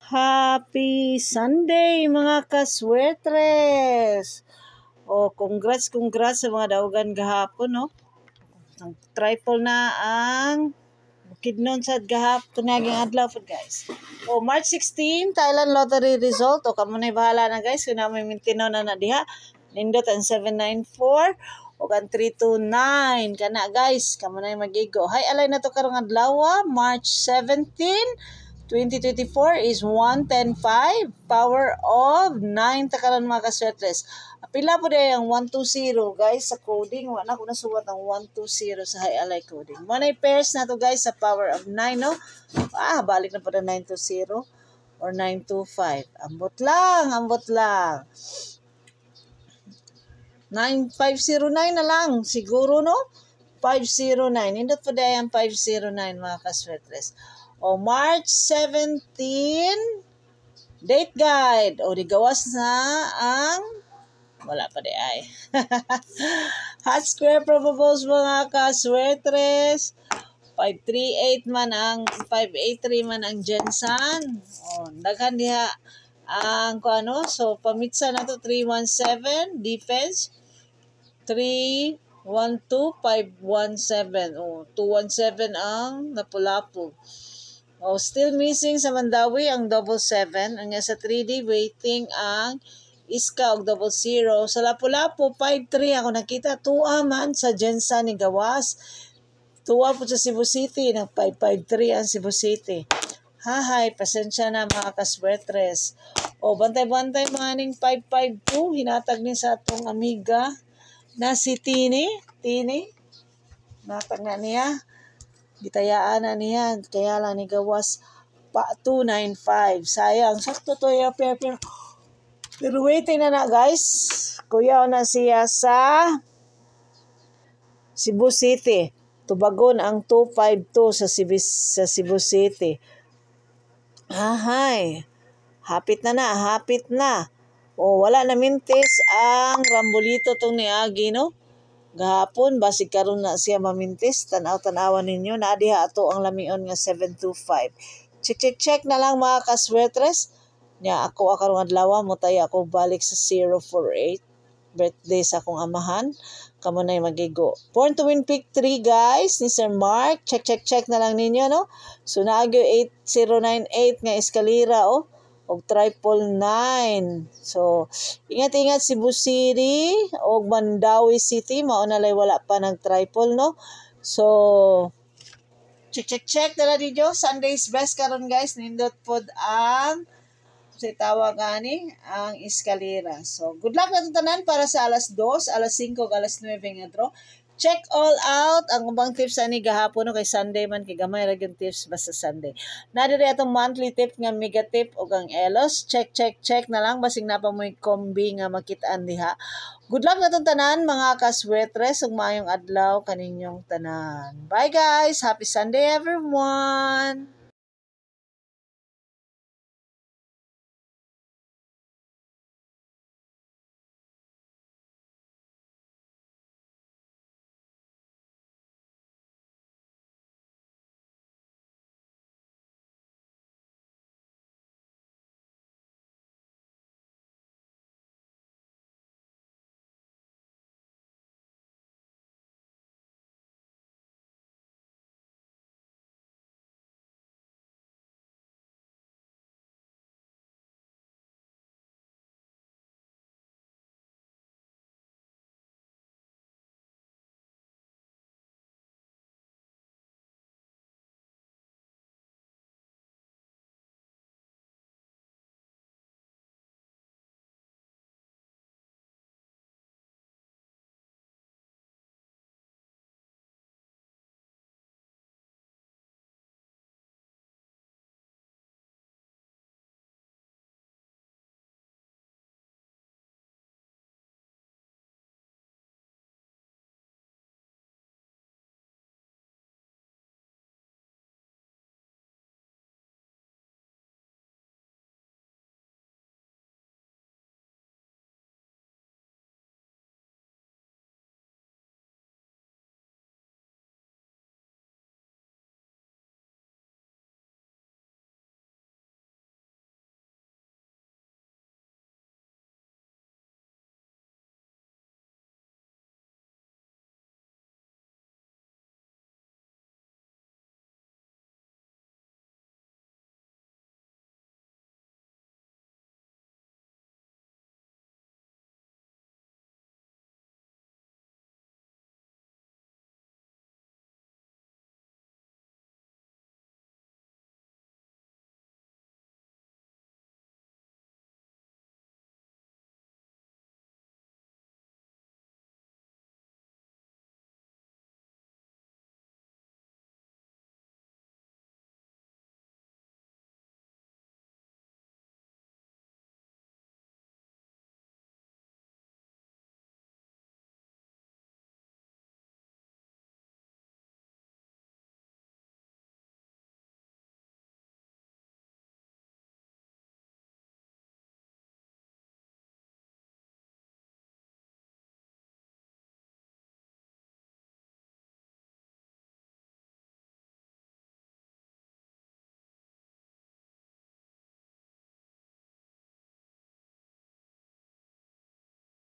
Happy Sunday mga kaswetres! Congrats sa mga daugan gahapon, no? Triple na ang Bukidnon sa gahapon naging adlaw po, guys. March 16, Thailand lottery result. Kamo na bahala na, guys. Kung na may mintino na diha. Nindot ang 794 o ang 329 kana, guys. Kamo na magigo. Hay alay na to karong adlaw, March 17, 2024 is 110.5. Power of 9 takalan mga kaswetres. Pila po day ang 120, guys, sa coding. Wala ko nasuwat ang 120 sa high alay coding. Money pairs na to, guys, sa power of 9, no? Balik na po na 920 or 925. Ambot lang. 9509 na lang. Siguro, no? 509. Indot po day ang 509, mga kaswetres. March 17, date guide. Digawas na ang wala pa di ay. Hot square probables mga kaswetres. 538 man ang 583 man ang Jensen. Daghan diha ang kuano. So pamitsa na to 317 defense 312 517. 217 ang Lapu-Lapu. Still missing sa Mandawi ang 77. Ang sa 3D waiting ang Iska og 00. Sa Lapu-Lapu 53 ako nakita. 2 man sa Jensen ni Gawas. 2 po sa Cebu City. Nag 553 ang Cebu City. Pasensya na mga kaswetres. Bantay-bantay mga ning 552. Hinatag ni sa atong amiga na si Tini. Natag na niya. Gitayaan na niya. Kaya lang ni Gawas 295. Sayang. Sakto to yung pero waiting na guys. Kuya na siya sa Cebu City. Tubagon ang 252 sa Cebu City. Hapit na. Wala na mintis ang Rambolito tong niagi, no? Gahapon, basig karon na siya mamintis. Tanaw-tanawan ninyo. Naadiha ato ang lamion nga 725. Check na lang mga kaswetres. Ako karong adlaw mo tayo ako balik sa 048 birthday sa akong amahan. Kamo na magigo. Born to win pick 3, guys, ni Sir Mark. Check na lang ninyo, no? So naagyo 8098 nga eskalera og 999. So ingat Cebu City og Mandawi City mao na lay wala pa nag triple, no? So check na lang ninyo. Sunday's best karon, guys. Nindot pod ang tawag ani ang eskalera. So good luck na tanan para sa alas 2, alas 5, alas 9 nga draw. Check all out ang ubang tips ani gahapon, no, kay Sunday man kay gamay ra gyud tips basta Sunday. Nadiri atong monthly tip nga mega tip ug ang elos. Check na lang basig na pa mo'y kombi nga makit-an diha. Good luck na tanan mga kaswetres ug maayong adlaw kaninyong tanan. Bye guys, happy Sunday everyone.